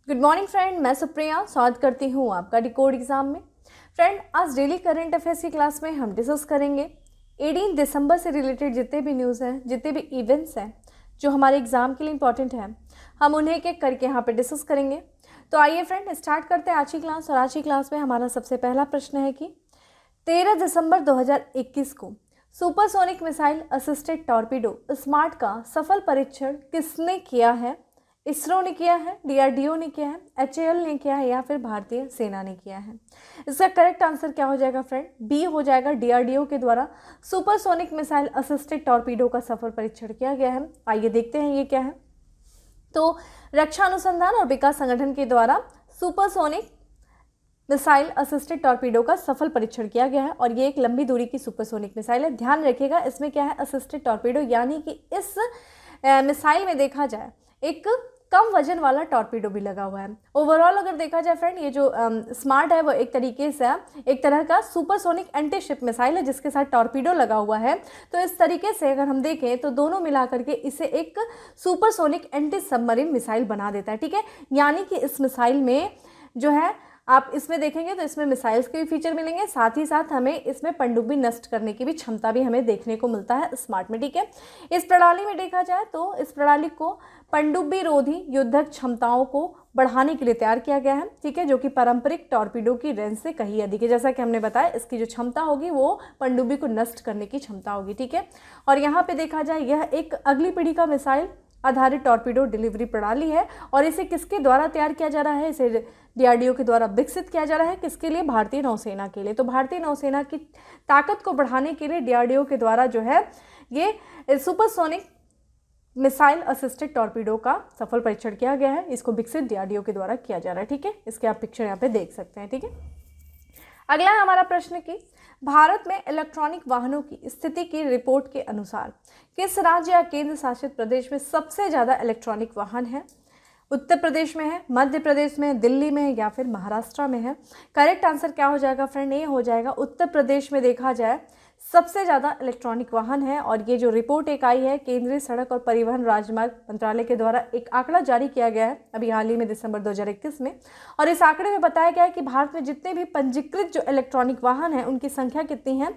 Good morning friend, मैं सुप्रिया स्वागत करती हूँ आपका डिकोड एग्जाम में। फ्रेंड, आज डेली करंट अफेयर्स की क्लास में हम डिस्कस करेंगे 18 दिसंबर से रिलेटेड जितने भी न्यूज़ हैं, जितने भी इवेंट्स हैं जो हमारे एग्जाम के लिए इंपॉर्टेंट हैं, हम उन्हें एक एक करके यहाँ पे डिस्कस करेंगे। तो आइए फ्रेंड स्टार्ट करते हैं आज की क्लास। और आज की क्लास में हमारा सबसे पहला प्रश्न है कि 13 दिसंबर 2021 को supersonic missile assisted torpedo smart का सफल परीक्षण किसने किया है? इसरो ने किया है, डीआरडीओ ने किया है, एचएएल ने किया है या फिर भारतीय सेना ने किया है? इसका करेक्ट आंसर क्या हो जाएगा फ्रेंड? बी हो जाएगा। डीआरडीओ के द्वारा सुपरसोनिक मिसाइल असिस्टेड टॉर्पीडो का सफल परीक्षण किया गया है। आइए देखते हैं ये क्या है। तो रक्षा अनुसंधान और विकास संगठन के द्वारा सुपरसोनिक मिसाइल असिस्टेड टॉर्पीडो का सफल परीक्षण किया गया है और ये एक लंबी दूरी की सुपरसोनिक मिसाइल है। ध्यान रखिएगा, इसमें क्या है, असिस्टेड टॉर्पीडो, यानी कि इस मिसाइल में देखा जाए एक कम वजन वाला टॉर्पीडो भी लगा हुआ है। ओवरऑल अगर देखा जाए फ्रेंड, ये जो स्मार्ट है वो एक तरीके से एक तरह का सुपरसोनिक एंटी शिप मिसाइल है जिसके साथ टॉर्पीडो लगा हुआ है। तो इस तरीके से अगर हम देखें तो दोनों मिला करके इसे एक सुपरसोनिक एंटी सबमरीन मिसाइल बना देता है। ठीक है, यानी कि इस मिसाइल में जो है आप इसमें देखेंगे तो इसमें मिसाइल्स के भी फीचर मिलेंगे, साथ ही साथ हमें इसमें पनडुब्बी नष्ट करने की भी क्षमता भी हमें देखने को मिलता है स्मार्ट में। ठीक है, इस प्रणाली में देखा जाए तो इस प्रणाली को पनडुब्बी रोधी युद्धक क्षमताओं को बढ़ाने के लिए तैयार किया गया है। ठीक है, जो कि पारंपरिक टॉर्पीडो की रेंज से कहीं अधिक है। जैसा कि हमने बताया, इसकी जो क्षमता होगी वो पनडुब्बी को नष्ट करने की क्षमता होगी। ठीक है, और यहाँ पे देखा जाए यह एक अगली पीढ़ी का मिसाइल आधारित टॉर्पीडो डिलीवरी प्रणाली है और इसे किसके द्वारा तैयार किया जा रहा है? इसे डीआरडीओ के द्वारा विकसित किया जा रहा है। किसके लिए? भारतीय नौसेना के लिए। तो भारतीय नौसेना की ताकत को बढ़ाने के लिए डीआरडीओ के द्वारा जो है ये सुपरसोनिक मिसाइल असिस्टेड टॉर्पीडो का सफल परीक्षण किया गया है। इसको विकसित डीआरडीओ के द्वारा किया जा रहा है। ठीक है, इसके आप पिक्चर यहाँ पे देख सकते हैं। ठीक है, अगला है हमारा प्रश्न कि भारत में इलेक्ट्रॉनिक वाहनों की स्थिति की रिपोर्ट के अनुसार किस राज्य या केंद्र शासित प्रदेश में सबसे ज़्यादा इलेक्ट्रॉनिक वाहन है? उत्तर प्रदेश में है, मध्य प्रदेश में है, दिल्ली में है या फिर महाराष्ट्र में है? करेक्ट आंसर क्या हो जाएगा फ्रेंड? ये हो जाएगा उत्तर प्रदेश में देखा जाए सबसे ज़्यादा इलेक्ट्रॉनिक वाहन है। और ये जो रिपोर्ट एक आई है केंद्रीय सड़क और परिवहन राजमार्ग मंत्रालय के द्वारा, एक आंकड़ा जारी किया गया है अभी हाल ही में दिसंबर 2021 में। और इस आंकड़े में बताया गया है कि भारत में जितने भी पंजीकृत जो इलेक्ट्रॉनिक वाहन हैं उनकी संख्या कितनी है?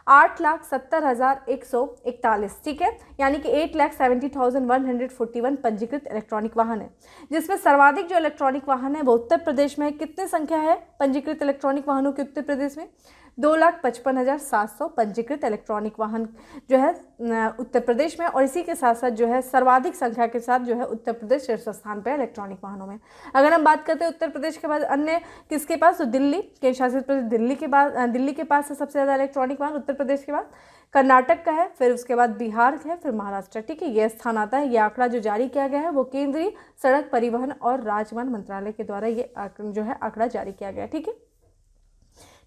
8,70,141। ठीक है, यानी कि 8,70,141 पंजीकृत इलेक्ट्रॉनिक वाहन है, जिसमें सर्वाधिक जो इलेक्ट्रॉनिक वाहन है वो उत्तर प्रदेश में है। कितनी संख्या है पंजीकृत इलेक्ट्रॉनिक वाहनों की उत्तर प्रदेश में? 2,55,700 पंजीकृत इलेक्ट्रॉनिक वाहन जो है उत्तर प्रदेश में। और इसी के साथ साथ जो है सर्वाधिक संख्या के साथ जो है उत्तर प्रदेश शीर्ष स्थान पर इलेक्ट्रॉनिक वाहनों में। अगर हम बात करते हैं उत्तर प्रदेश के बाद अन्य किसके पास, तो दिल्ली, केंद्र शासित प्रदेश दिल्ली के पास है सबसे ज़्यादा इलेक्ट्रॉनिक वाहन उत्तर प्रदेश के बाद। कर्नाटक का है, फिर उसके बाद बिहार है, फिर महाराष्ट्र। ठीक है, यह स्थान आता है। यह आंकड़ा जो जारी किया गया है वो केंद्रीय सड़क परिवहन और राजमार्ग मंत्रालय के द्वारा ये जो है आंकड़ा जारी किया गया। ठीक है,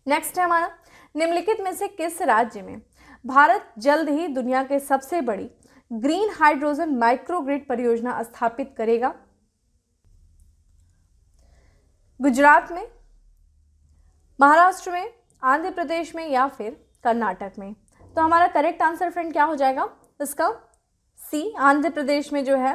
नेक्स्ट है हमारा, निम्नलिखित में से किस राज्य में भारत जल्द ही दुनिया के सबसे बड़ी ग्रीन हाइड्रोजन माइक्रोग्रिड परियोजना स्थापित करेगा? गुजरात में, महाराष्ट्र में, आंध्र प्रदेश में या फिर कर्नाटक में? तो हमारा करेक्ट आंसर फ्रेंड क्या हो जाएगा इसका? सी, आंध्र प्रदेश में जो है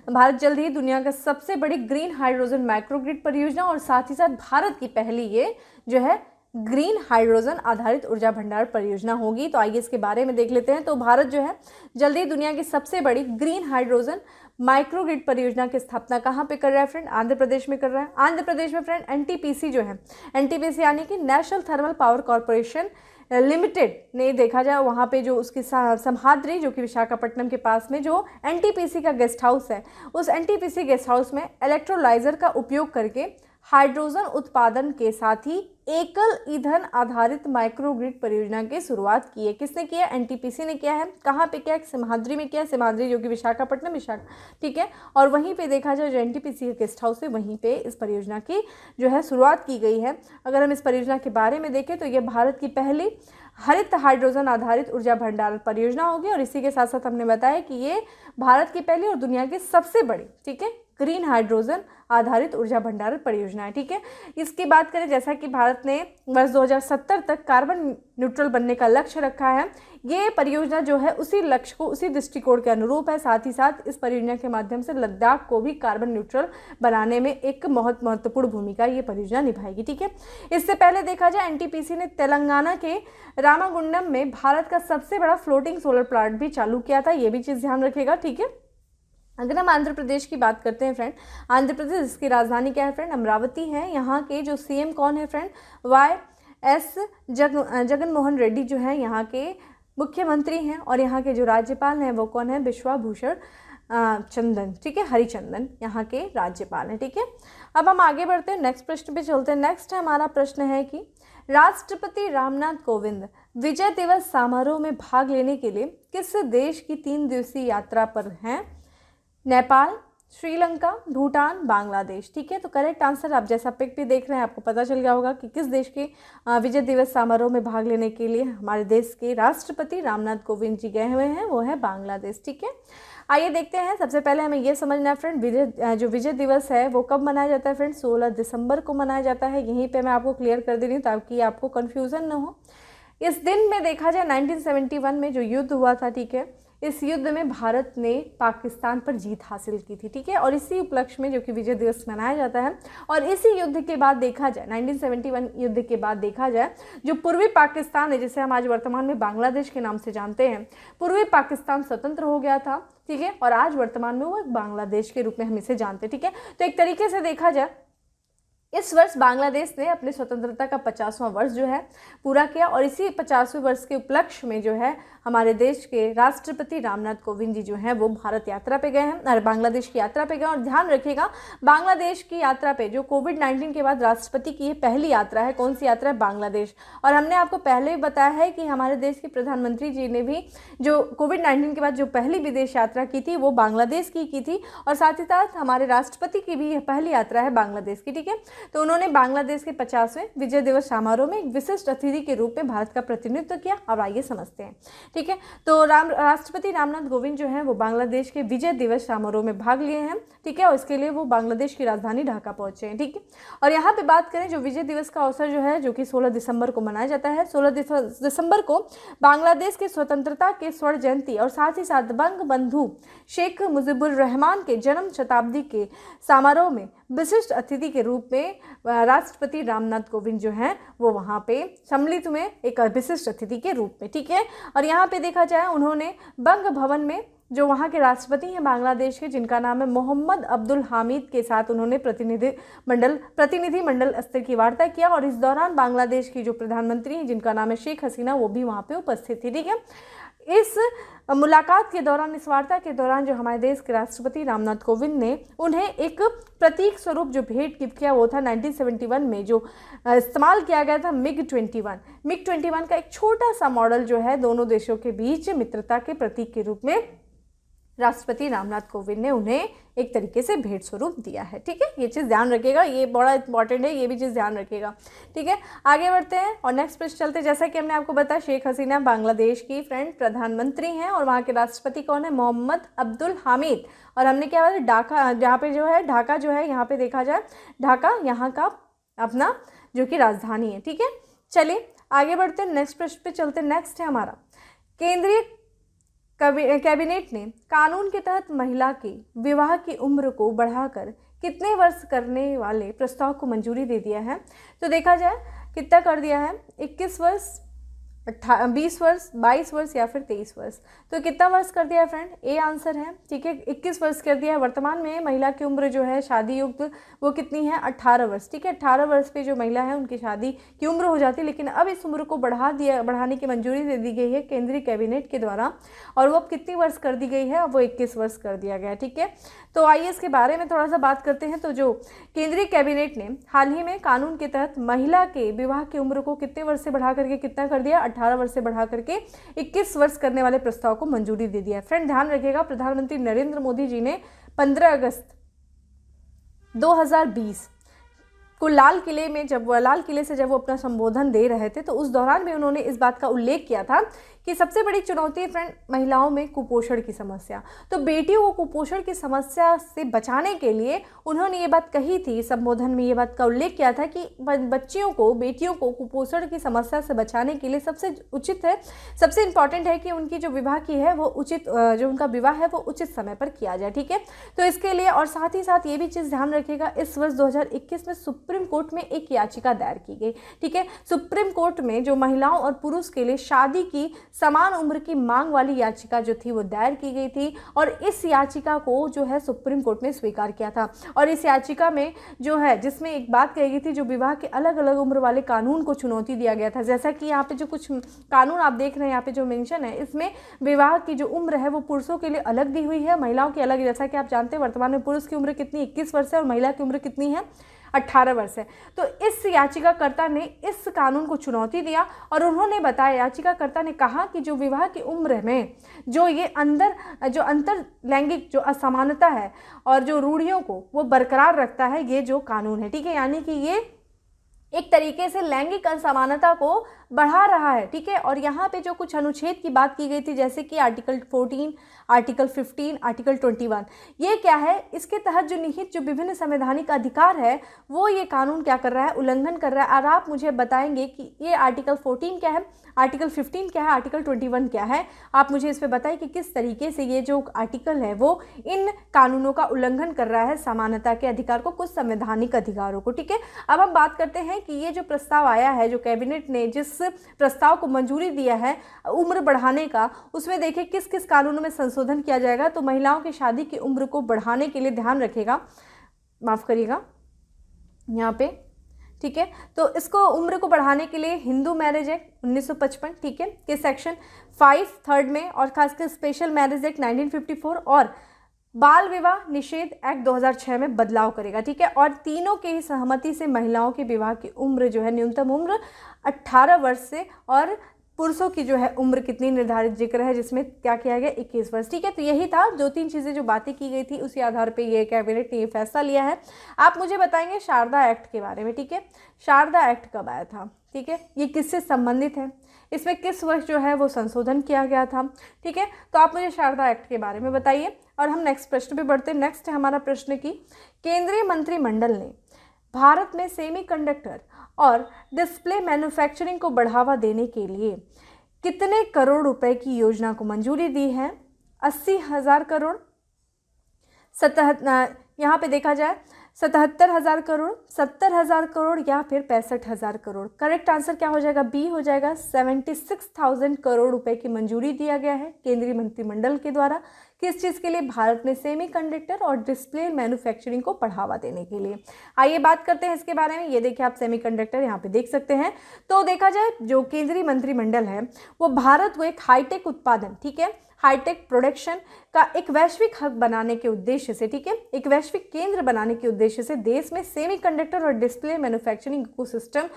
भारत जल्द ही दुनिया का सबसे बड़ी ग्रीन हाइड्रोजन माइक्रोग्रिड परियोजना और साथ ही साथ भारत की पहली ये जो है ग्रीन हाइड्रोजन आधारित ऊर्जा भंडार परियोजना होगी। तो आइए इसके बारे में देख लेते हैं। तो भारत जो है जल्दी दुनिया की सबसे बड़ी ग्रीन हाइड्रोजन माइक्रोग्रिड परियोजना की स्थापना कहाँ पे कर रहा है फ्रेंड? आंध्र प्रदेश में कर रहा है। आंध्र प्रदेश में फ्रेंड एनटीपीसी जो है, एनटीपीसी यानी कि national thermal power corporation limited ने देखा जाए वहाँ पे जो उसकी समहाद्री जो कि विशाखापट्टनम के पास में जो एनटीपीसी का गेस्ट हाउस है, उस एनटीपीसी गेस्ट हाउस में इलेक्ट्रोलाइजर का उपयोग करके हाइड्रोजन उत्पादन के साथ ही एकल ईंधन आधारित माइक्रोग्रिड परियोजना की शुरुआत की है। किसने किया? एनटीपीसी ने किया है। कहाँ पे किया? सिमहाद्री में किया। सिमहाद्री जो कि विशाखापट्टनम ठीक है, और वहीं पे देखा जाए जो एनटीपीसी का गेस्ट हाउस है वहीं पे इस परियोजना की जो है शुरुआत की गई है। अगर हम इस परियोजना के बारे में देखें तो ये भारत की पहली हरित हाइड्रोजन आधारित ऊर्जा भंडार परियोजना होगी। और इसी के साथ साथ हमने बताया कि ये भारत की पहली और दुनिया की सबसे बड़ी, ठीक है, ग्रीन हाइड्रोजन आधारित ऊर्जा भंडारण परियोजना है। ठीक है, इसकी बात करें, जैसा कि भारत ने वर्ष 2070 तक कार्बन न्यूट्रल बनने का लक्ष्य रखा है, ये परियोजना जो है उसी लक्ष्य को, उसी दृष्टिकोण के अनुरूप है। साथ ही साथ इस परियोजना के माध्यम से लद्दाख को भी कार्बन न्यूट्रल बनाने में एक महत्वपूर्ण भूमिका ये परियोजना निभाएगी। ठीक है, इससे पहले देखा जाए एनटीपीसी ने तेलंगाना के रामागुंडम में भारत का सबसे बड़ा फ्लोटिंग सोलर प्लांट भी चालू किया था, ये भी चीज़ ध्यान रखिएगा। ठीक है, अगर हम आंध्र प्रदेश की बात करते हैं फ्रेंड, आंध्र प्रदेश, इसकी राजधानी क्या है फ्रेंड, अमरावती है। यहाँ के जो सीएम कौन है फ्रेंड, YS जगन मोहन रेड्डी जो है यहाँ के मुख्यमंत्री हैं, और यहाँ के जो राज्यपाल हैं वो कौन है, विश्वाभूषण चंदन, ठीक है, हरिचंदन यहाँ के राज्यपाल हैं। ठीक है, अब हम आगे बढ़ते हैं, नेक्स्ट प्रश्न पे चलते हैं। नेक्स्ट हमारा प्रश्न है कि राष्ट्रपति रामनाथ कोविंद विजय दिवस समारोह में भाग लेने के लिए किस देश की 3 दिवसीय यात्रा पर हैं? नेपाल, श्रीलंका, भूटान, बांग्लादेश। ठीक है, तो करेक्ट आंसर, आप जैसा पिक भी देख रहे हैं आपको पता चल गया होगा कि किस देश के विजय दिवस समारोह में भाग लेने के लिए हमारे देश के राष्ट्रपति रामनाथ कोविंद जी गए हुए हैं, वो है बांग्लादेश। ठीक है, आइए देखते हैं। सबसे पहले हमें ये समझना है फ्रेंड, जो विजय दिवस है वो कब मनाया जाता है फ्रेंड, 16 दिसंबर को मनाया जाता है। यहीं पर मैं आपको क्लियर कर दे रही हूँ ताकि आपको कन्फ्यूज़न न हो। इस दिन में देखा जाए 1971 में जो युद्ध हुआ था, ठीक है, इस युद्ध में भारत ने पाकिस्तान पर जीत हासिल की थी। ठीक है, और इसी उपलक्ष्य में जो कि विजय दिवस मनाया जाता है। और इसी युद्ध के बाद देखा जाए 1971 युद्ध के बाद देखा जाए जो पूर्वी पाकिस्तान है, जिसे हम आज वर्तमान में बांग्लादेश के नाम से जानते हैं, पूर्वी पाकिस्तान स्वतंत्र हो गया था। ठीक है, और आज वर्तमान में वो एक बांग्लादेश के रूप में हम इसे जानते हैं। ठीक है, तो एक तरीके से देखा जाए इस वर्ष बांग्लादेश ने अपनी स्वतंत्रता का 50वां वर्ष जो है पूरा किया, और इसी 50वें वर्ष के उपलक्ष्य में जो है हमारे देश के राष्ट्रपति रामनाथ कोविंद जी जो हैं वो भारत यात्रा पे गए हैं, और बांग्लादेश की यात्रा पे गए। और ध्यान रखिएगा, बांग्लादेश की यात्रा पे जो कोविड-19 के बाद राष्ट्रपति की ये पहली यात्रा है। कौन सी यात्रा है? बांग्लादेश। और हमने आपको पहले भी बताया है कि हमारे देश के प्रधानमंत्री जी ने भी जो कोविड-19 के बाद जो पहली विदेश यात्रा की थी वो बांग्लादेश की थी, और साथ ही साथ हमारे राष्ट्रपति की भी यह पहली यात्रा है बांग्लादेश की। ठीक है, तो उन्होंने बांग्लादेश के 50वें विजय दिवस समारोह में एक विशिष्ट अतिथि के रूप में भारत का प्रतिनिधित्व किया। अब आइए समझते हैं। ठीक है, तो राष्ट्रपति रामनाथ कोविंद जो हैं वो बांग्लादेश के विजय दिवस समारोह में भाग लिए हैं। ठीक है, और इसके लिए वो बांग्लादेश की राजधानी ढाका पहुंचे हैं। ठीक है, और यहाँ पे बात करें जो विजय दिवस का अवसर जो है, जो कि 16 दिसंबर को मनाया जाता है। 16 दिसंबर को बांग्लादेश की स्वतंत्रता के स्वर्ण जयंती और साथ ही साथ बंग बंधु शेख मुजीबुर रहमान के जन्म शताब्दी के समारोह में विशिष्ट अतिथि के रूप में राष्ट्रपति रामनाथ कोविंद जो हैं वो वहाँ पे सम्मिलित हुए एक विशिष्ट अतिथि के रूप में। ठीक है, और यहाँ पे देखा जाए उन्होंने बंग भवन में जो वहाँ के राष्ट्रपति हैं बांग्लादेश के, जिनका नाम है मोहम्मद अब्दुल हामिद के साथ उन्होंने प्रतिनिधि मंडल स्तर की वार्ता किया। और इस दौरान बांग्लादेश की जो प्रधानमंत्री हैं जिनका नाम है शेख हसीना, वो भी वहाँ पे उपस्थित थी। ठीक है, इस मुलाकात के दौरान, इस वार्ता के दौरान जो हमारे देश के राष्ट्रपति रामनाथ कोविंद ने उन्हें एक प्रतीक स्वरूप जो भेंट गिफ्ट किया वो था 1971 में जो इस्तेमाल किया गया था मिग-21 का एक छोटा सा मॉडल जो है दोनों देशों के बीच मित्रता के प्रतीक के रूप में राष्ट्रपति रामनाथ कोविंद ने उन्हें एक तरीके से भेंट स्वरूप दिया है। ठीक है, ये चीज़ ध्यान रखिएगा, ये बड़ा इंपॉर्टेंट है, ये भी चीज़ ध्यान रखिएगा। ठीक है, आगे बढ़ते हैं और नेक्स्ट प्रश्न चलते हैं। जैसा कि हमने आपको बताया शेख हसीना बांग्लादेश की फ्रेंड प्रधानमंत्री हैं और वहाँ के राष्ट्रपति कौन है? मोहम्मद अब्दुल हामिद। और हमने क्या बताया, ढाका, जहाँ पे जो है ढाका जो है, यहाँ पे देखा जाए ढाका यहाँ का अपना जो कि राजधानी है। ठीक है, चलिए आगे बढ़ते हैं, नेक्स्ट प्रश्न पे चलते हैं। नेक्स्ट है हमारा, केंद्रीय कैबिनेट ने कानून के तहत महिला की विवाह की उम्र को बढ़ाकर कितने वर्ष करने वाले प्रस्ताव को मंजूरी दे दिया है? तो देखा जाए कितना कर दिया है, 21 वर्ष, 20 वर्ष, 22 वर्ष या फिर 23 वर्ष। तो कितना वर्ष कर दिया है फ्रेंड? ए आंसर है। ठीक है, 21 वर्ष कर दिया है। वर्तमान में महिला की उम्र जो है शादी युक्त वो कितनी है? 18 वर्ष। ठीक है, 18 वर्ष पे जो महिला है उनकी शादी की उम्र हो जाती है, लेकिन अब इस उम्र को बढ़ाने की मंजूरी दे दी गई है केंद्रीय कैबिनेट के द्वारा, और वो अब कितनी वर्ष कर दी गई है? अब वो 21 वर्ष कर दिया गया है। ठीक है, तो आइए इसके बारे में थोड़ा सा बात करते हैं। तो जो केंद्रीय कैबिनेट ने हाल ही में कानून के तहत महिला के विवाह की उम्र को कितने वर्ष से बढ़ा करके कितना कर दिया? 18 वर्ष से बढ़ा करके 21 वर्ष करने वाले प्रस्ताव को मंजूरी दे दिया है। फ्रेंड ध्यान रखिएगा, प्रधानमंत्री नरेंद्र मोदी जी ने 15 अगस्त 2020 को लाल किले में लाल किले से जब वो अपना संबोधन दे रहे थे तो उस दौरान भी उन्होंने इस बात का उल्लेख किया था कि सबसे बड़ी चुनौती है फ्रेंड महिलाओं में कुपोषण की समस्या। तो बेटियों को कुपोषण की समस्या से बचाने के लिए उन्होंने ये बात कही थी, संबोधन में ये बात का उल्लेख किया था कि बच्चियों को, बेटियों को कुपोषण की समस्या से बचाने के लिए सबसे उचित है, सबसे इम्पॉर्टेंट है कि उनकी जो विवाह की है वो उचित, जो उनका विवाह है वो उचित समय पर किया जाए। ठीक है, तो इसके लिए और साथ ही साथ ये भी चीज़ ध्यान रखिएगा, इस वर्ष 2021 में सुप्रीम कोर्ट में एक याचिका दायर की गई। ठीक है, सुप्रीम कोर्ट में जो महिलाओं और पुरुष के लिए शादी की समान उम्र की मांग वाली याचिका जो थी वो दायर की गई थी और इस याचिका को जो है सुप्रीम कोर्ट ने स्वीकार किया था। और इस याचिका में जो है, जिसमें एक बात कही गई थी, जो विवाह के अलग अलग उम्र वाले कानून को चुनौती दिया गया था। जैसा कि यहाँ पे जो कुछ कानून आप देख रहे हैं, यहाँ पे जो मेंशन है, इसमें विवाह की जो उम्र है वो पुरुषों के लिए अलग दी हुई है, महिलाओं की अलग। जैसा कि आप जानते हैं वर्तमान में पुरुष की उम्र कितनी 21 वर्ष है और महिला की उम्र कितनी है 18 वर्ष है। तो इस याचिकाकर्ता ने इस कानून को चुनौती दिया और उन्होंने बताया, याचिकाकर्ता ने कहा कि जो विवाह की उम्र में जो ये अंतर लैंगिक जो असमानता है और जो रूढ़ियों को वो बरकरार रखता है ये जो कानून है। ठीक है, यानी कि ये एक तरीके से लैंगिक असमानता को बढ़ा रहा है। ठीक है, और यहाँ पे जो कुछ अनुच्छेद की बात की गई थी, जैसे कि आर्टिकल 14, आर्टिकल 15, आर्टिकल 21, ये क्या है, इसके तहत जो निहित जो विभिन्न संवैधानिक अधिकार है वो ये कानून क्या कर रहा है, उल्लंघन कर रहा है। और आप मुझे बताएंगे कि ये आर्टिकल 14 क्या है, आर्टिकल 15 क्या है, आर्टिकल 21 क्या है। आप मुझे इस पर बताइए कि किस तरीके से ये जो आर्टिकल है वो इन कानूनों का उल्लंघन कर रहा है, समानता के अधिकार को, कुछ संवैधानिक अधिकारों को। ठीक है, अब हम बात करते हैं कि ये जो प्रस्ताव आया है, जो कैबिनेट ने जिस प्रस्ताव को मंजूरी दिया है उम्र बढ़ाने का, उसमें देखिए किस किस कानूनों में संशोधन किया जाएगा। तो महिलाओं की शादी की उम्र को बढ़ाने के लिए ध्यान रखिएगा, माफ़ करिएगा यहाँ पे। ठीक है, तो इसको उम्र को बढ़ाने के लिए हिंदू मैरिज एक्ट 1955, ठीक है, के सेक्शन 5 थर्ड में, और खासकर स्पेशल मैरिज एक्ट 1954 और बाल विवाह निषेध एक्ट 2006 में बदलाव करेगा। ठीक है, और तीनों के ही सहमति से महिलाओं के विवाह की उम्र जो है, न्यूनतम उम्र 18 वर्ष से, और पुरुषों की जो है उम्र कितनी निर्धारित जिक्र है, जिसमें क्या किया गया 21 वर्ष। ठीक है, तो यही था, 2-3 चीज़ें जो बातें की गई थी उसी आधार पे ये कैबिनेट ने ये फैसला लिया है। आप मुझे बताएंगे शारदा एक्ट के बारे में। ठीक है, शारदा एक्ट कब आया था, ठीक है, ये किससे संबंधित है, इसमें किस वर्ष जो है वो संशोधन किया गया था। ठीक है, तो आप मुझे शारदा एक्ट के बारे में बताइए और हम नेक्स्ट प्रश्न पे बढ़ते हैं। नेक्स्ट है हमारा प्रश्न कि केंद्रीय मंत्रिमंडल ने भारत में सेमीकंडक्टर और डिस्प्ले मैन्युफैक्चरिंग को बढ़ावा देने के लिए कितने करोड़ रुपए की योजना को मंजूरी दी है? 80,000 करोड़, यहाँ पे देखा जाए 77,000 करोड़, 70,000 करोड़ या फिर 65,000 करोड़। करेक्ट आंसर क्या हो जाएगा? बी हो जाएगा। 76,000 करोड़ रुपए की मंजूरी दिया गया है केंद्रीय मंत्रिमंडल के द्वारा। किस चीज़ के लिए? भारत में सेमीकंडक्टर और डिस्प्ले मैन्युफैक्चरिंग को बढ़ावा देने के लिए। आइए बात करते हैं इसके बारे में। ये देखिए आप सेमीकंडक्टर यहाँ पे देख सकते हैं। तो देखा जाए जो केंद्रीय मंत्रिमंडल है वो भारत को एक हाईटेक उत्पादन, ठीक है, हाईटेक प्रोडक्शन का एक वैश्विक हब बनाने के उद्देश्य से, ठीक है, एक वैश्विक केंद्र बनाने के उद्देश्य से देश में सेमीकंडक्टर और डिस्प्ले मैन्युफैक्चरिंग इकोसिस्टम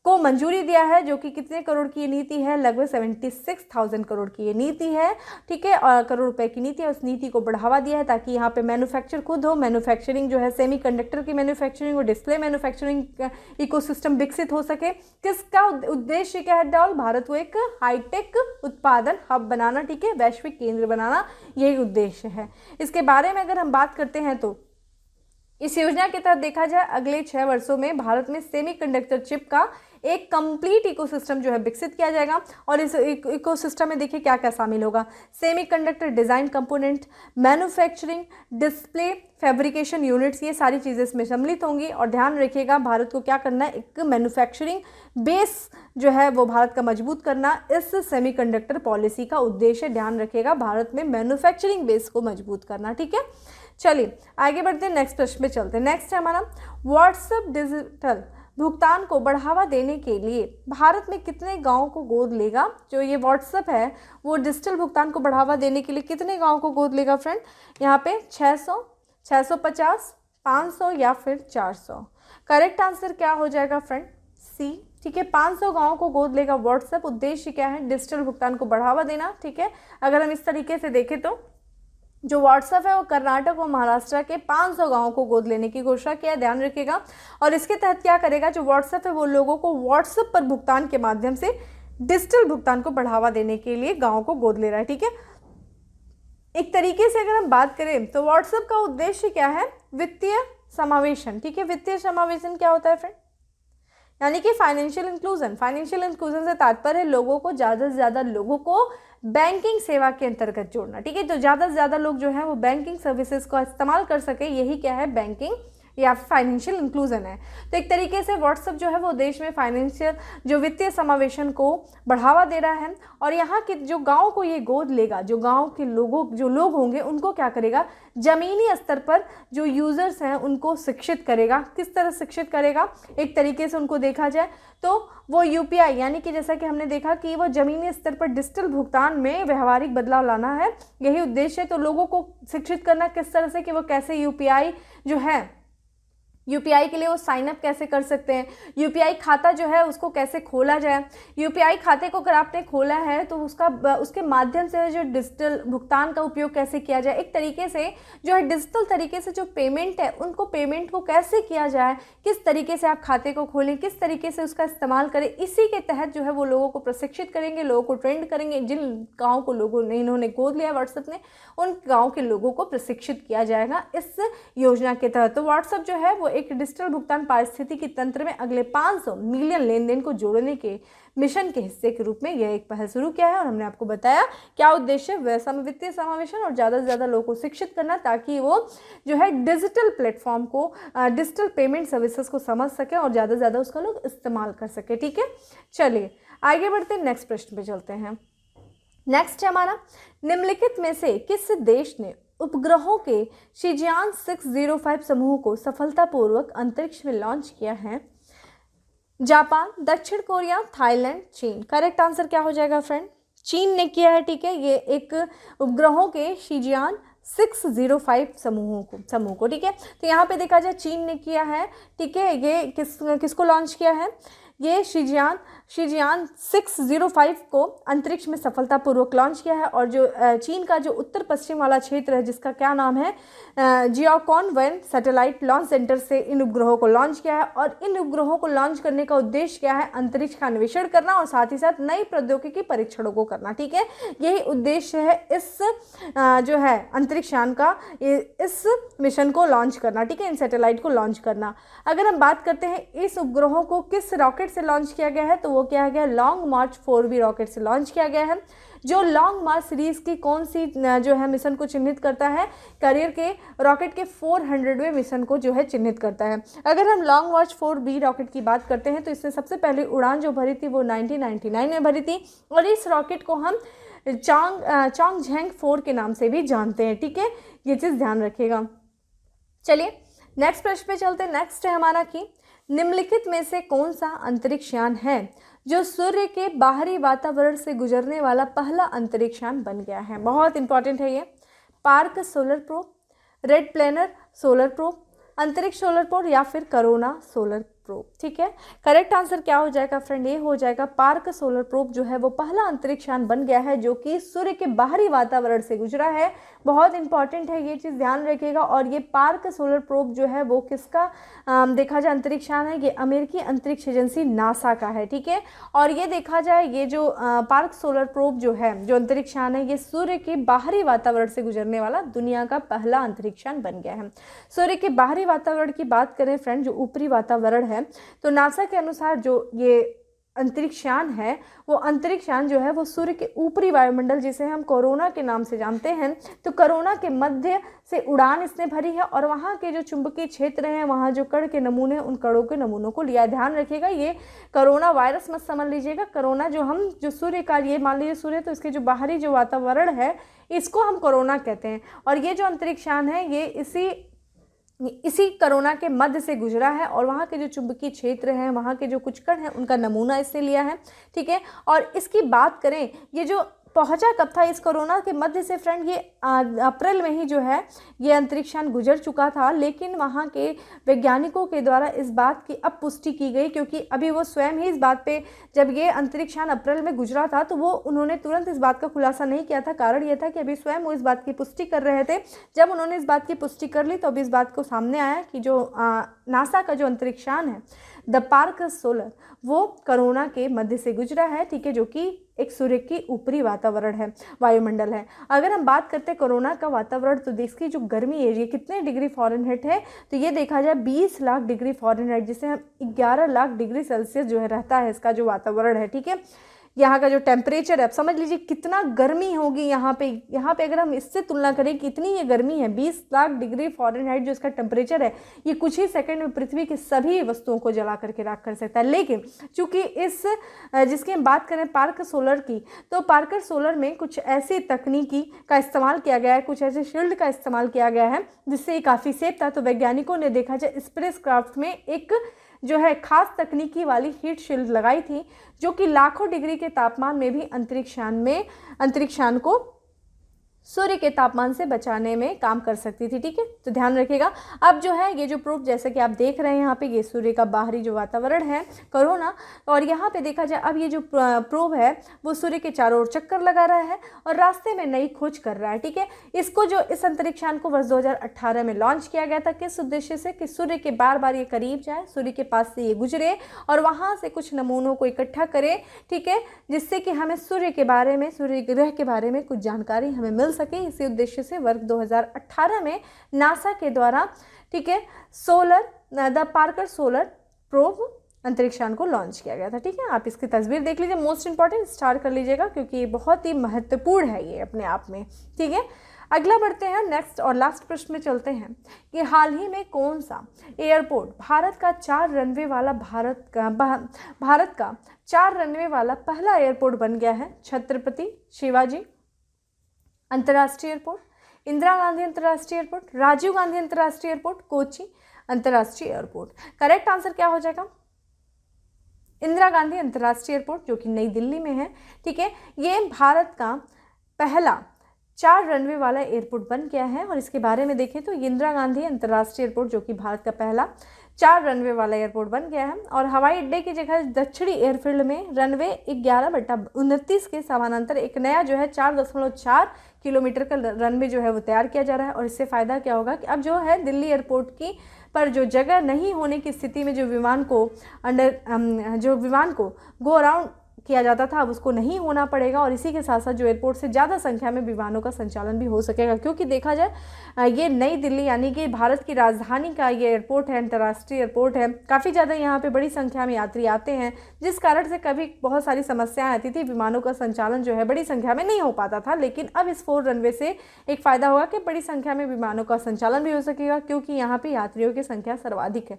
को मंजूरी दिया है, जो कि कितने करोड़ की ये नीति है? लगभग 76,000 करोड़ की ये नीति है, ठीक है, और करोड़ रुपए की नीति है। उस नीति को बढ़ावा दिया है ताकि यहाँ पे मैन्युफैक्चर खुद हो, मैन्युफैक्चरिंग जो है सेमीकंडक्टर की मैन्युफैक्चरिंग और डिस्प्ले मैन्युफैक्चरिंग इकोसिस्टम विकसित हो सके। किसका उद्देश्य क्या है? डॉल भारत को एक हाईटेक उत्पादन हब बनाना, ठीक है, वैश्विक केंद्र बनाना, यही उद्देश्य है। इसके बारे में अगर हम बात करते हैं तो इस योजना के तहत देखा जाए अगले 6 वर्षों में भारत में सेमीकंडक्टर चिप का एक कंप्लीट इकोसिस्टम जो है विकसित किया जाएगा। और इस इकोसिस्टम में देखिए क्या क्या शामिल होगा? Semiconductor design component, manufacturing, display, fabrication units, ये सारी चीज़ें इसमें सम्मिलित होंगी। और ध्यान रखिएगा भारत को क्या करना है? एक मैन्युफैक्चरिंग बेस जो है वो भारत का मजबूत करना इस सेमीकंडक्टर पॉलिसी का उद्देश्य। ध्यान रखिएगा भारत में मैन्युफैक्चरिंग बेस को मजबूत करना, ठीक है। चलिए आगे बढ़ते हैं, नेक्स्ट प्रश्न में चलते हैं। नेक्स्ट है हमारा व्हाट्सएप डिजिटल भुगतान को बढ़ावा देने के लिए भारत में कितने गांवों को गोद लेगा? जो ये व्हाट्सएप है वो डिजिटल भुगतान को बढ़ावा देने के लिए कितने गांवों को गोद लेगा फ्रेंड? यहाँ पे 600, 650, 500 या फिर 400। करेक्ट आंसर क्या हो जाएगा फ्रेंड? सी, ठीक है, 500 गांवों को गोद लेगा व्हाट्सएप। उद्देश्य क्या है? डिजिटल भुगतान को बढ़ावा देना, ठीक है। अगर हम इस तरीके से देखें तो जो व्हाट्सएप है वो कर्नाटक और महाराष्ट्र के 500 गांवों को गोद लेने की घोषणा किया, ध्यान रखिएगा। और इसके तहत क्या करेगा, जो व्हाट्सएप है वो लोगों को व्हाट्सएप पर भुगतान के माध्यम से डिजिटल भुगतान को बढ़ावा देने के लिए गांवों को गोद ले रहा है, ठीक है। एक तरीके से अगर हम बात करें तो व्हाट्सएप का उद्देश्य क्या है, वित्तीय समावेशन, ठीक है। वित्तीय समावेशन क्या होता है फ्रेंड, यानी कि फाइनेंशियल इंक्लूजन। फाइनेंशियल इंक्लूजन से तात्पर्य है लोगों को, ज़्यादा से ज़्यादा लोगों को बैंकिंग सेवा के अंतर्गत जोड़ना, ठीक है। तो ज़्यादा से ज़्यादा लोग जो है वो बैंकिंग सर्विसेज का इस्तेमाल कर सके, यही क्या है, बैंकिंग या फाइनेंशियल इंक्लूजन है। तो एक तरीके से व्हाट्सएप जो है वो देश में फाइनेंशियल जो वित्तीय समावेशन को बढ़ावा दे रहा है। और यहाँ के जो गाँव को ये गोद लेगा, जो गाँव के लोगों जो लोग होंगे उनको क्या करेगा, ज़मीनी स्तर पर जो यूज़र्स हैं उनको शिक्षित करेगा। किस तरह शिक्षित करेगा, एक तरीके से उनको देखा जाए तो वो यूपीआई, यानी कि जैसा कि हमने देखा कि वो ज़मीनी स्तर पर डिजिटल भुगतान में व्यवहारिक बदलाव लाना है, यही उद्देश्य है। तो लोगों को शिक्षित करना किस तरह से कि वो कैसे यूपीआई जो है, यूपीआई के लिए वो साइन अप कैसे कर सकते हैं, यूपीआई खाता जो है उसको कैसे खोला जाए, यूपीआई खाते को अगर आपने खोला है तो उसके माध्यम से जो डिजिटल भुगतान का उपयोग कैसे किया जाए, एक तरीके से जो है डिजिटल तरीके से जो पेमेंट है उनको पेमेंट को कैसे किया जाए, किस तरीके से आप खाते को खोलें, किस तरीके से उसका इस्तेमाल करें, इसी के तहत जो है वो लोगों को प्रशिक्षित करेंगे, लोगों को ट्रेंड करेंगे। जिन गाँव को लोगों ने इन्होंने गोद लिया व्हाट्सएप ने, उन गाँव के लोगों को प्रशिक्षित किया जाएगा इस योजना के तहत। तो व्हाट्सएप जो है वो एक डिजिटल भुगतान पारिस्थितिकी तंत्र में अगले 500 मिलियन लेन देन को जोड़ने के मिशन के हिस्से के रूप में यह एक पहल शुरू किया है। और हमने आपको बताया क्या उद्देश्य, वित्तीय समावेशन और ज़्यादा से ज़्यादा लोगों को शिक्षित करना, ताकि वो जो है डिजिटल प्लेटफॉर्म को, डिजिटल पेमेंट सर्विसेज को समझ सके और ज़्यादा से ज़्यादा उसका लोग इस्तेमाल कर सके, ठीक है। चलिए आगे बढ़ते हैं, नेक्स्ट प्रश्न पे चलते हैं। नेक्स्ट है हमारा, निम्नलिखित में से किस देश ने उपग्रहों के शिजियान 605 समूह को सफलतापूर्वक अंतरिक्ष में लॉन्च किया है? जापान, दक्षिण कोरिया, थाईलैंड, चीन। करेक्ट आंसर क्या हो जाएगा फ्रेंड, चीन ने किया है, ठीक है। ये एक उपग्रहों के शिजियान 605 समूह को, ठीक है। तो यहाँ पे देखा जाए चीन ने किया है, ठीक है। ये किसको लॉन्च किया है, ये शिजियान 605 को अंतरिक्ष में सफलतापूर्वक लॉन्च किया है। और जो चीन का जो उत्तर पश्चिम वाला क्षेत्र है, जिसका क्या नाम है, जियाओकॉन 1 सैटेलाइट लॉन्च सेंटर से इन उपग्रहों को लॉन्च किया है। और इन उपग्रहों को लॉन्च करने का उद्देश्य क्या है, अंतरिक्ष का अन्वेषण करना और साथ ही साथ नई प्रौद्योगिकी परीक्षणों को करना, ठीक है। यही उद्देश्य है इस जो है अंतरिक्ष यान का, इस मिशन को लॉन्च करना, ठीक है, इन सैटेलाइट को लॉन्च करना। अगर हम बात करते हैं इस उपग्रहों को किस रॉकेट से लॉन्च किया गया है, तो वो क्या गया, लॉन्ग मार्च 4B रॉकेट से लॉन्च किया गया है, जो लॉन्ग मार्च सीरीज की कौन सी जो है मिशन को चिन्हित करता है, करियर के रॉकेट के 400वें मिशन को जो है चिन्हित करता है। अगर हम लॉन्ग मार्च 4B रॉकेट की बात करते हैं तो इसने सबसे पहले उड़ान जो भरी थी वो 1999 में भरी थी। और इस रॉकेट को हम चोंगझेंग 4 के नाम से भी जानते हैं, ठीक है, ये चीज़ ध्यान रखिएगा। चलिए नेक्स्ट प्रश्न पे चलते हैं। नेक्स्ट है हमारा कि निम्नलिखित में से कौन सा अंतरिक्ष यान है जो सूर्य के बाहरी वातावरण से गुजरने वाला पहला अंतरिक्ष यान बन गया है? बहुत इंपॉर्टेंट है ये। Park solar probe, red planar solar probe, अंतरिक्ष सोलर प्रोब या फिर करोना सोलर प्रोब, ठीक है। करेक्ट आंसर क्या हो जाएगा फ्रेंड, ये हो जाएगा पार्क सोलर प्रोब जो है वो पहला अंतरिक्ष यान बन गया है जो कि सूर्य के बाहरी वातावरण से गुजरा है। बहुत इंपॉर्टेंट है, ये चीज़ ध्यान रखिएगा। और ये पार्क सोलर प्रोब जो है वो किसका देखा जाए अंतरिक्ष यान है, ये अमेरिकी अंतरिक्ष एजेंसी नासा का है, ठीक है। और ये देखा जाए ये जो पार्क सोलर प्रोब जो है, जो अंतरिक्ष यान है, ये सूर्य के बाहरी वातावरण से गुजरने वाला दुनिया का पहला अंतरिक्ष यान बन गया है। सूर्य के बाहरी वातावरण की बात करें फ्रेंड, जो ऊपरी वातावरण है, तो नासा के अनुसार जो ये अंतरिक्ष यान है, वो अंतरिक्ष यान जो है वो सूर्य के ऊपरी वायुमंडल, जिसे हम कोरोना के नाम से जानते हैं, तो कोरोना के मध्य से उड़ान इसने भरी है। और वहाँ के जो चुंबकीय क्षेत्र हैं, वहाँ जो कण के नमूने, उन कणों के नमूनों को लिया। ध्यान रखिएगा, ये कोरोना वायरस मत समझ लीजिएगा। कोरोना जो सूर्य का, ये मान लीजिए सूर्य, तो इसके जो बाहरी जो वातावरण है इसको हम कोरोना कहते हैं। और ये जो अंतरिक्ष यान है ये इसी कोरोना के मध्य से गुजरा है। और वहाँ के जो चुंबकीय क्षेत्र हैं, वहाँ के जो कुछ कण हैं, उनका नमूना इससे लिया है, ठीक है। और इसकी बात करें, ये जो पहुंचा कब था इस कोरोना के मध्य से फ्रेंड, ये अप्रैल में ही जो है ये अंतरिक्षयान गुजर चुका था, लेकिन वहाँ के वैज्ञानिकों के द्वारा इस बात की अब पुष्टि की गई, क्योंकि अभी वो स्वयं ही इस बात पे, जब ये अंतरिक्षयान अप्रैल में गुजरा था तो वो उन्होंने तुरंत इस बात का खुलासा नहीं किया था। कारण ये था कि अभी स्वयं वो इस बात की पुष्टि कर रहे थे। जब उन्होंने इस बात की पुष्टि कर ली तो अभी इस बात को सामने आया कि जो नासा का जो अंतरिक्षयान है द पार्कस सोलर, वो कोरोना के मध्य से गुजरा है, ठीक है, जो कि एक सूर्य की ऊपरी वातावरण है, वायुमंडल है। अगर हम बात करते हैं कोरोना का वातावरण, तो देश की जो गर्मी एरिया कितने डिग्री फ़ारेनहाइट है, तो ये देखा जाए 20 लाख डिग्री फ़ारेनहाइट, जिसे हम 11 लाख डिग्री सेल्सियस जो है रहता है इसका जो वातावरण है, ठीक है। यहाँ का जो टेम्परेचर है, आप समझ लीजिए कितना गर्मी होगी यहाँ पे अगर हम इससे तुलना करें कितनी ये गर्मी है, 20 लाख डिग्री फ़ारेनहाइट जो इसका टेम्परेचर है, ये कुछ ही सेकंड में पृथ्वी की सभी वस्तुओं को जला करके राख कर सकता है। लेकिन चूंकि इस जिसकी हम बात करें पार्कर सोलर की, तो पार्कर सोलर में कुछ ऐसी तकनीकी का इस्तेमाल किया गया है, कुछ ऐसे शील्ड का इस्तेमाल किया गया है जिससे ये काफ़ी सेफ था। तो वैज्ञानिकों ने देखा जाए स्पेसक्राफ्ट में एक जो है खास तकनीकी वाली हीट शील्ड लगाई थी, जो कि लाखों डिग्री के तापमान में भी अंतरिक्षयान को सूर्य के तापमान से बचाने में काम कर सकती थी, ठीक है। तो ध्यान रखिएगा। अब जो है ये जो प्रूफ, जैसे कि आप देख रहे हैं यहाँ पे, ये सूर्य का बाहरी जो वातावरण है कोरोना, और यहाँ पे देखा जाए अब ये जो प्रोब है वो सूर्य के चारों ओर चक्कर लगा रहा है और रास्ते में नई खोज कर रहा है, ठीक है। इसको जो इस अंतरिक्षयान को वर्ष 2018 में लॉन्च किया गया था, किस उद्देश्य से, कि सूर्य के बार बार ये करीब जाए, सूर्य के पास से ये गुजरे और वहाँ से कुछ नमूनों को इकट्ठा करे, ठीक है, जिससे कि हमें सूर्य के बारे में, सूर्य ग्रह के बारे में कुछ जानकारी हमें मिल सके। इसी उद्देश्य से वर्ष 2018 में नासा के द्वारा, ठीक है, द पार्कर सोलर प्रोब अंतरिक्षयान को लॉन्च किया गया था, ठीक है। आप इसकी तस्वीर देख लीजिए, मोस्ट इंपॉर्टेंट स्टार कर लीजिएगा क्योंकि ये बहुत ही महत्वपूर्ण है ये अपने आप में, ठीक है। अगला बढ़ते हैं, नेक्स्ट और लास्ट प्रश्न में चलते हैं कि हाल ही में कौन सा एयरपोर्ट भारत का 4 रनवे वाला पहला एयरपोर्ट बन गया है। छत्रपति शिवाजी अंतर्राष्ट्रीय एयरपोर्ट, इंदिरा गांधी अंतर्राष्ट्रीय एयरपोर्ट, राजीव गांधी अंतर्राष्ट्रीय एयरपोर्ट, कोची अंतर्राष्ट्रीय एयरपोर्ट। करेक्ट आंसर क्या हो जाएगा? इंदिरा गांधी अंतर्राष्ट्रीय एयरपोर्ट, जो कि नई दिल्ली में है, ठीक है। ये भारत का पहला 4 रनवे वाला एयरपोर्ट बन गया है। और इसके बारे में देखें तो इंदिरा गांधी अंतर्राष्ट्रीय एयरपोर्ट, जो कि भारत का पहला 4 रनवे वाला एयरपोर्ट बन गया है। और हवाई अड्डे की जगह दक्षिणी एयरफील्ड में रनवे 11/29 के समानांतर एक नया जो है 4.4 किलोमीटर का रनवे जो है वो तैयार किया जा रहा है। और इससे फ़ायदा क्या होगा कि अब जो है दिल्ली एयरपोर्ट की पर जो जगह नहीं होने की स्थिति में जो विमान को गो अराउंड किया जाता था, अब उसको नहीं होना पड़ेगा। और इसी के साथ साथ जो एयरपोर्ट से ज़्यादा संख्या में विमानों का संचालन भी हो सकेगा, क्योंकि देखा जाए ये नई दिल्ली यानी कि भारत की राजधानी का ये एयरपोर्ट है, अंतर्राष्ट्रीय एयरपोर्ट है। काफ़ी ज़्यादा यहाँ पे बड़ी संख्या में यात्री आते हैं, जिस कारण से कभी बहुत सारी समस्याएं आती थी, विमानों का संचालन जो है बड़ी संख्या में नहीं हो पाता था। लेकिन अब इस 4 रनवे से एक फ़ायदा होगा कि बड़ी संख्या में विमानों का संचालन भी हो सकेगा, क्योंकि यहाँ पर यात्रियों की संख्या सर्वाधिक है,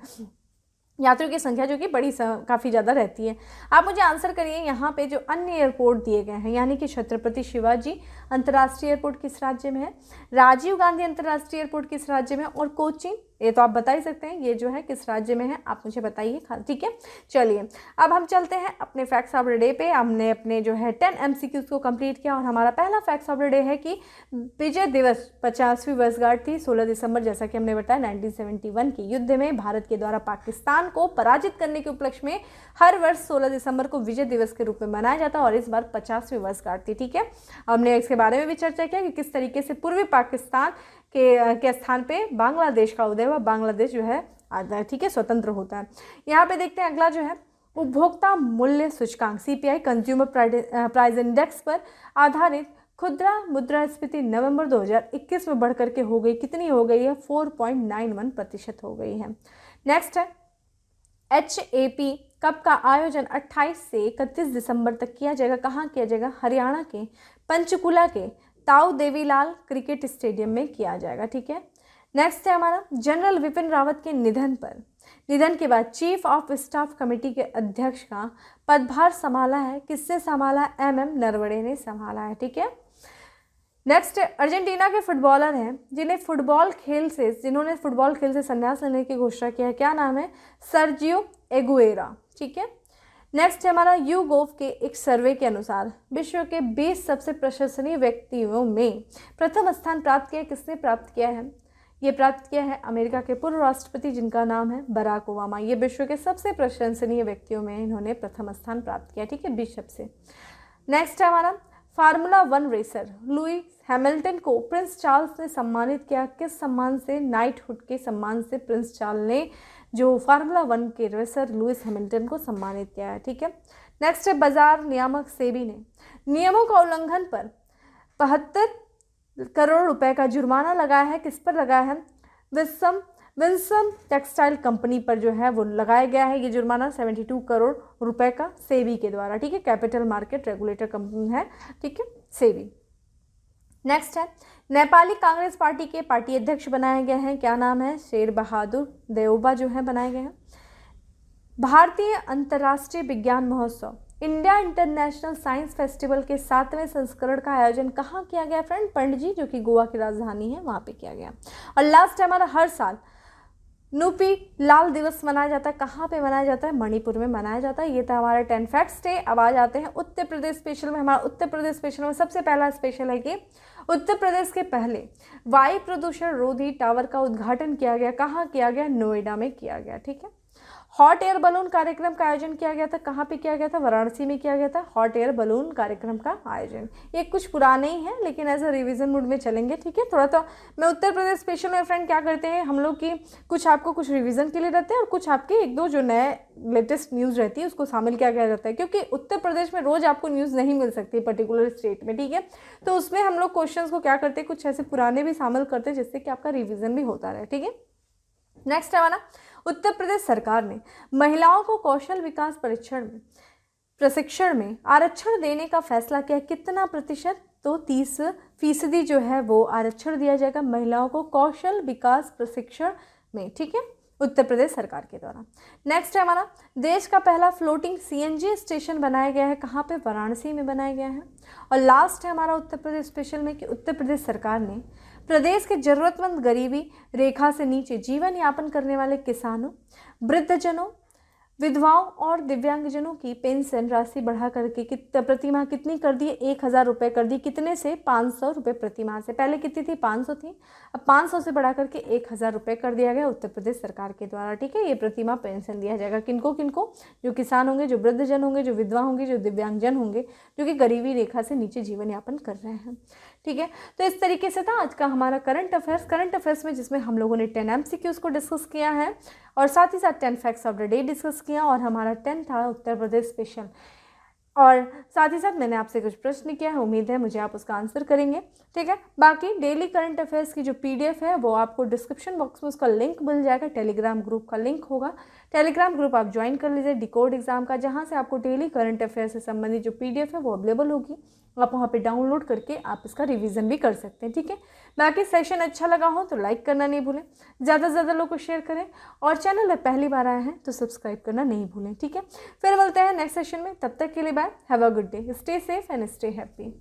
यात्रियों की संख्या जो कि बड़ी काफ़ी ज़्यादा रहती है। आप मुझे आंसर करिए, यहाँ पे जो अन्य एयरपोर्ट दिए गए हैं, यानी कि छत्रपति शिवाजी अंतर्राष्ट्रीय एयरपोर्ट किस राज्य में है, राजीव गांधी अंतर्राष्ट्रीय एयरपोर्ट किस राज्य में है, और कोची, ये तो आप बता ही सकते हैं ये जो है किस राज्य में है, आप मुझे बताइए, ठीक है। चलिए अब हम चलते हैं अपने फैक्ट्स ऑफ द डे पे। हमने अपने जो है 10 MCQs को कंप्लीट किया और हमारा पहला फैक्ट्स ऑफ द डे है कि विजय दिवस 50वीं वर्षगांठ थी 16 दिसंबर, जैसा कि हमने बताया 1971 के युद्ध में भारत के द्वारा पाकिस्तान को पराजित करने के उपलक्ष्य में हर वर्ष 16 दिसंबर को विजय दिवस के रूप में मनाया जाता है और इस बार 50वीं वर्षगांठ थी, ठीक है। हमने इसके बारे में भी चर्चा किया कि किस तरीके से पूर्वी पाकिस्तान के स्थान पे बांग्लादेश का उदय हुआ, बांग्लादेश जो है आता, ठीक है, स्वतंत्र होता है। यहाँ पे देखते हैं अगला जो है उपभोक्ता मूल्य सूचकांक CPI कंज्यूमर प्राइस इंडेक्स पर आधारित खुदरा मुद्रास्फीति नवंबर 2021 में बढ़कर के हो गई, कितनी हो गई है, 4.91% हो गई है। नेक्स्ट है HAP कप का आयोजन 28 से 31 दिसंबर तक किया जाएगा, कहाँ किया जाएगा, हरियाणा के पंचकुला के ताऊ देवीलाल क्रिकेट स्टेडियम में किया जाएगा, ठीक है। नेक्स्ट है हमारा जनरल विपिन रावत के निधन के बाद चीफ ऑफ स्टाफ कमेटी के अध्यक्ष का पदभार संभाला है, किससे संभाला, MM नरवणे ने संभाला है, ठीक है। नेक्स्ट अर्जेंटीना के फुटबॉलर हैं जिन्होंने फुटबॉल खेल से संन्यास लेने की घोषणा किया है, क्या नाम है, सर्जियो एगुएरा, ठीक है। नेक्स्ट है हमारा YouGov के एक सर्वे के अनुसार विश्व के 20 सबसे प्रशंसनीय व्यक्तियों में प्रथम स्थान प्राप्त किया, किसने प्राप्त किया है? ये प्राप्त किया है अमेरिका के पूर्व राष्ट्रपति जिनका नाम है बराक ओबामा। ये विश्व के सबसे प्रशंसनीय व्यक्तियों में इन्होंने प्रथम स्थान प्राप्त किया, ठीक है, 20 सबसे। नेक्स्ट है हमारा फार्मूला 1 रेसर लुइस हैमिल्टन को प्रिंस चार्ल्स ने सम्मानित किया, किस सम्मान से? नाइटहुड के सम्मान से प्रिंस चार्ल्स ने जो फार्मूला 1 के रेसर लुइस हैमिल्टन को सम्मानित किया है, ठीक है। नेक्स्ट है बाजार नियामक सेबी ने नियमों का उल्लंघन पर 72 करोड़ रुपए का जुर्माना लगाया है, किस पर लगाया है? विल्सन टेक्सटाइल कंपनी पर जो है वो लगाया गया है ये जुर्माना 72 करोड़ रुपए का सेबी के द्वारा, ठीक है। कैपिटल मार्केट रेगुलेटर कंपनी है, ठीक है, सेबी। नेक्स्ट है नेपाली कांग्रेस पार्टी के पार्टी अध्यक्ष बनाए गए हैं, क्या नाम है? शेर बहादुर देउबा जो है बनाए गए हैं। भारतीय अंतर्राष्ट्रीय विज्ञान महोत्सव इंडिया इंटरनेशनल साइंस फेस्टिवल के 7वें संस्करण का आयोजन कहाँ किया गया फ्रेंड? पणजी जो कि गोवा की राजधानी है वहाँ पे किया गया। और लास्ट है हमारा हर साल नुपी लाल दिवस मनाया जाता है, कहाँ पे मनाया जाता है? मणिपुर में मनाया जाता है। ये था हमारा 10 फैक्ट्स डे। अब आ जाते हैं उत्तर प्रदेश स्पेशल में। हमारा उत्तर प्रदेश स्पेशल में सबसे पहला स्पेशल है कि उत्तर प्रदेश के पहले वायु प्रदूषण रोधी टावर का उद्घाटन किया गया, कहाँ किया गया? नोएडा में किया गया, ठीक है। हॉट एयर बलून कार्यक्रम का आयोजन किया गया था, कहाँ पे किया गया था? वाराणसी में किया गया था हॉट एयर बलून कार्यक्रम का आयोजन। ये कुछ पुराने ही हैं लेकिन एज अ रिवीजन मूड में चलेंगे, ठीक है। थोड़ा तो मैं उत्तर प्रदेश स्पेशल में फ्रेंड क्या करते हैं हम लोग की कुछ आपको कुछ रिवीजन के लिए रहते हैं और कुछ आपके एक दो जो नए लेटेस्ट न्यूज़ रहती है उसको शामिल किया गया रहता है, क्योंकि उत्तर प्रदेश में रोज़ आपको न्यूज़ नहीं मिल सकती पर्टिकुलर स्टेट में, ठीक है। तो उसमें हम लोग क्वेश्चन को क्या करते हैं कुछ ऐसे पुराने भी शामिल करते हैं जिससे कि आपका रिविजन भी होता रहे, ठीक है। नेक्स्ट है हमारा उत्तर प्रदेश सरकार ने महिलाओं को कौशल विकास प्रशिक्षण में आरक्षण देने का फैसला किया, कितना प्रतिशत? तो 30% जो है वो आरक्षण दिया जाएगा महिलाओं को कौशल विकास प्रशिक्षण में, ठीक है, उत्तर प्रदेश सरकार के द्वारा। नेक्स्ट है हमारा देश का पहला फ्लोटिंग CNG स्टेशन बनाया गया है, कहाँ पे? वाराणसी में बनाया गया है। और लास्ट है हमारा उत्तर प्रदेश स्पेशल में कि उत्तर प्रदेश सरकार ने प्रदेश के जरूरतमंद गरीबी रेखा से नीचे जीवन यापन करने वाले किसानों, वृद्धजनों, विधवाओं और दिव्यांगजनों की पेंशन राशि बढ़ा करके प्रतिमाह कितनी कर दी? 1000 रुपये कर दी, कितने से? 500 रुपये प्रतिमाह से। पहले कितनी थी? 500 थी, अब 500 से बढ़ा करके 1000 रुपये कर दिया गया उत्तर प्रदेश सरकार के द्वारा, ठीक है। ये प्रतिमाह पेंशन दिया जाएगा किनको किनको? जो किसान होंगे, जो वृद्धजन होंगे, जो विधवा होंगे, जो दिव्यांगजन होंगे, जो कि गरीबी रेखा से नीचे जीवन यापन कर रहे हैं, ठीक है। तो इस तरीके से था आज का हमारा करंट अफेयर्स में जिसमें हम लोगों ने 10 MCQs को डिस्कस किया है और साथ ही साथ 10 facts of the day discuss किया और हमारा 10 था उत्तर प्रदेश स्पेशल। और साथ ही साथ मैंने आपसे कुछ प्रश्न किया है, उम्मीद है मुझे आप उसका आंसर करेंगे, ठीक है। बाकी डेली करंट अफेयर्स की जो PDF है वो आपको डिस्क्रिप्शन बॉक्स में उसका लिंक मिल जाएगा, टेलीग्राम ग्रुप का लिंक होगा, टेलीग्राम ग्रुप आप ज्वाइन कर लीजिए डिकोड एग्जाम का, जहाँ से आपको डेली करंट अफेयर्स से संबंधित जो PDF है वो अवेलेबल होगी, आप वहाँ पे डाउनलोड करके आप इसका रिवीजन भी कर सकते हैं, ठीक है। बाकी सेशन अच्छा लगा हो तो लाइक करना नहीं भूलें, ज़्यादा से ज़्यादा लोग को शेयर करें और चैनल में पहली बार आए हैं तो सब्सक्राइब करना नहीं भूलें, ठीक है। फिर मिलते हैं नेक्स्ट सेशन में, तब तक के लिए bye, have a good day, stay safe and stay happy.